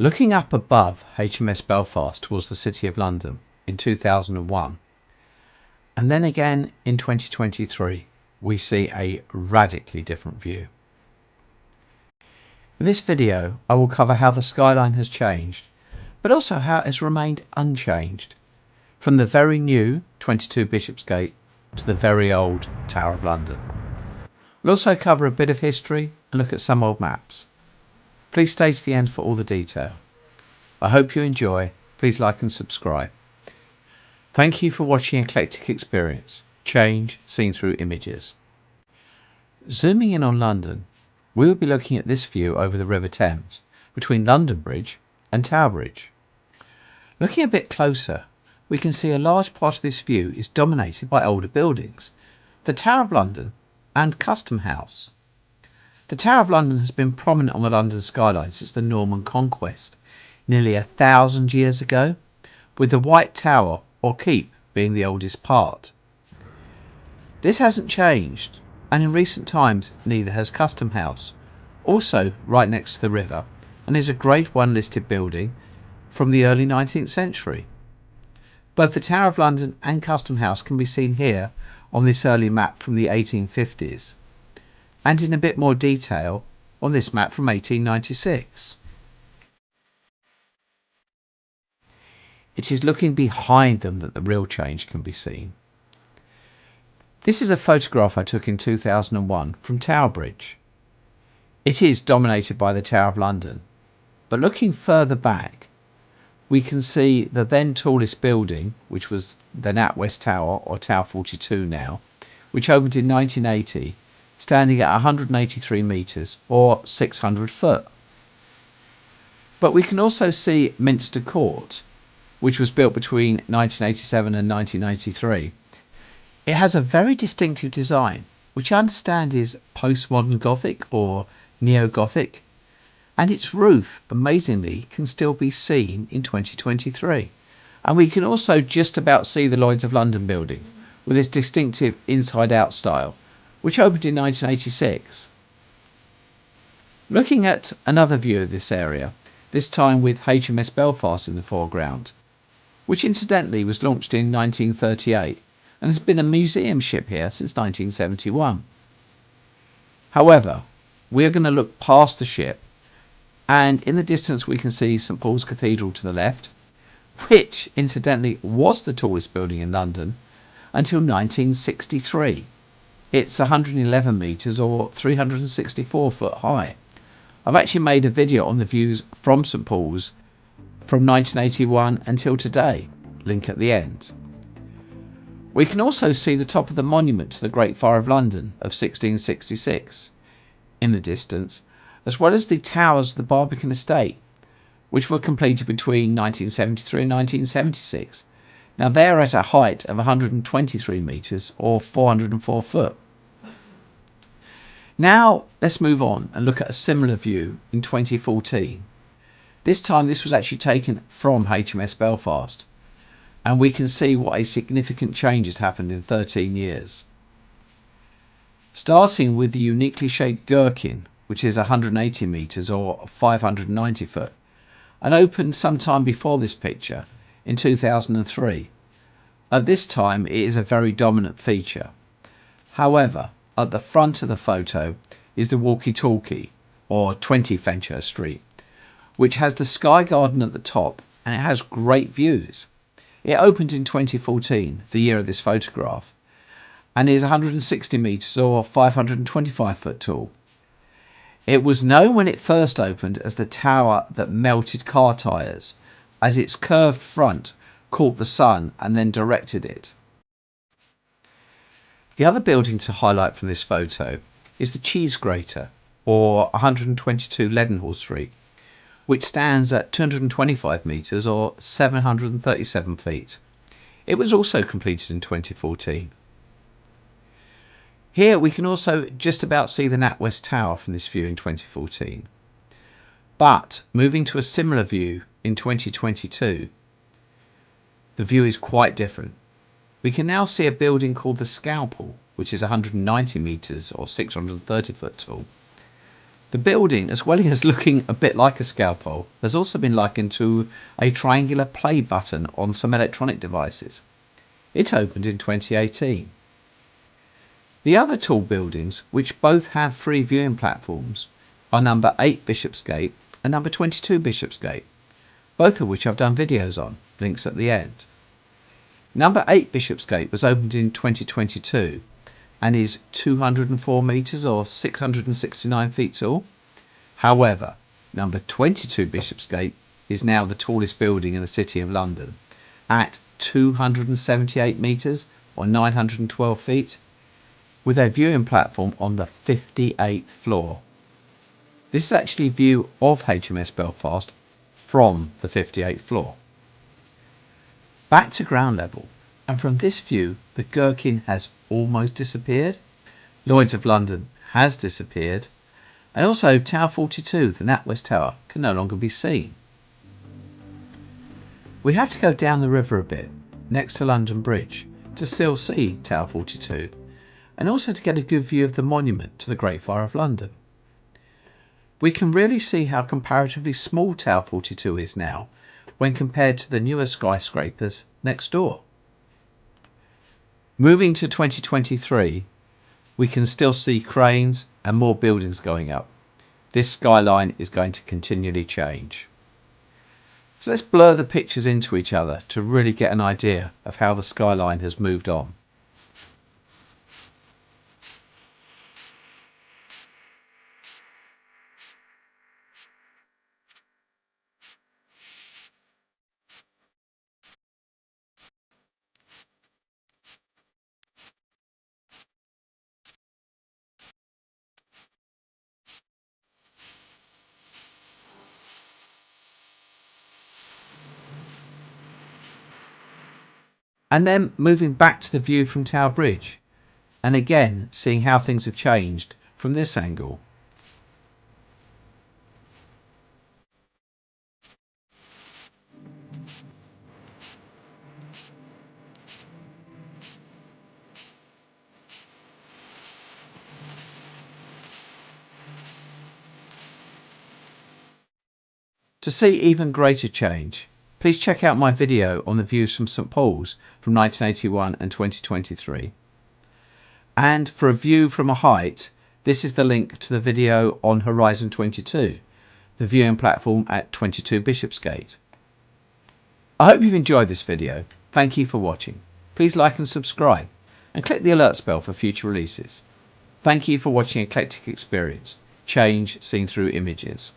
Looking up above HMS Belfast towards the City of London in 2001, and then again in 2023, we see a radically different view. In this video, I will cover how the skyline has changed, but also how it has remained unchanged, from the very new 22 Bishopsgate to the very old Tower of London. We'll also cover a bit of history and look at some old maps. Please stay to the end for all the detail. I hope you enjoy. Please like and subscribe. Thank you for watching Eclectic Experience, change seen through images. Zooming in on London, we will be looking at this view over the River Thames, between London Bridge and Tower Bridge. Looking a bit closer, we can see a large part of this view is dominated by older buildings, the Tower of London and Custom House. The Tower of London has been prominent on the London skyline since the Norman Conquest, nearly 1,000 years ago, with the White Tower or Keep being the oldest part. This hasn't changed, and in recent times neither has Custom House, also right next to the river, and is a Grade 1 listed building from the early 19th century. Both the Tower of London and Custom House can be seen here on this early map from the 1850s, and in a bit more detail on this map from 1896. It is looking behind them that the real change can be seen. This is a photograph I took in 2001 from Tower Bridge. It is dominated by the Tower of London, but looking further back, we can see the then tallest building, which was the NatWest Tower, or Tower 42 now, which opened in 1980, standing at 183 metres or 600 foot. But we can also see Minster Court, which was built between 1987 and 1993. It has a very distinctive design, which I understand is postmodern Gothic or neo-Gothic, and its roof, amazingly, can still be seen in 2023. And we can also just about see the Lloyd's of London building, with its distinctive inside-out style, which opened in 1986. Looking at another view of this area, this time with HMS Belfast in the foreground, which incidentally was launched in 1938 and has been a museum ship here since 1971. However, we are going to look past the ship, and in the distance we can see St Paul's Cathedral to the left, which incidentally was the tallest building in London until 1963. It's 111 metres or 364 foot high. I've actually made a video on the views from St Paul's from 1981 until today, link at the end. We can also see the top of the monument to the Great Fire of London of 1666 in the distance, as well as the towers of the Barbican estate, which were completed between 1973 and 1976. Now they're at a height of 123 metres or 404 foot. Now let's move on and look at a similar view in 2014. This time this was actually taken from HMS Belfast, and we can see what a significant change has happened in 13 years. Starting with the uniquely shaped Gherkin, which is 180 metres or 590 foot, and opened sometime before this picture in 2003. At this time it is a very dominant feature. However, at the front of the photo is the Walkie, or 20 Fenchurch Street, which has the Sky Garden at the top, and it has great views. It opened in 2014, the year of this photograph, and is 160 metres or 525 foot tall. It was known when it first opened as the tower that melted car tyres, as its curved front caught the sun and then directed it. The other building to highlight from this photo is the Cheese Grater, or 122 Leadenhall Street, which stands at 225 metres or 737 feet. It was also completed in 2014. Here we can also just about see the NatWest Tower from this view in 2014. But moving to a similar view in 2022, the view is quite different. We can now see a building called the Scalpel, which is 190 metres or 630 foot tall. The building, as well as looking a bit like a scalpel, has also been likened to a triangular play button on some electronic devices. It opened in 2018. The other tall buildings, which both have free viewing platforms, are number 8 Bishopsgate and number 22 Bishopsgate, both of which I've done videos on, links at the end. Number 8 Bishopsgate was opened in 2022 and is 204 metres or 669 feet tall. However, number 22 Bishopsgate is now the tallest building in the City of London at 278 metres or 912 feet, with a viewing platform on the 58th floor. This is actually a view of HMS Belfast from the 58th floor. Back to ground level, and from this view the Gherkin has almost disappeared, Lloyd's of London has disappeared, and also Tower 42, the NatWest Tower, can no longer be seen. We have to go down the river a bit, next to London Bridge, to still see Tower 42, and also to get a good view of the monument to the Great Fire of London. We can really see how comparatively small Tower 42 is now when compared to the newer skyscrapers next door. Moving to 2023, we can still see cranes and more buildings going up. This skyline is going to continually change. So let's blur the pictures into each other to really get an idea of how the skyline has moved on. And then moving back to the view from Tower Bridge, and again seeing how things have changed from this angle. To see even greater change, please check out my video on the views from St Paul's from 1981 and 2023. And for a view from a height, this is the link to the video on Horizon 22, the viewing platform at 22 Bishopsgate. I hope you've enjoyed this video. Thank you for watching. Please like and subscribe, and click the alerts bell for future releases. Thank you for watching Eclectic Experience, change seen through images.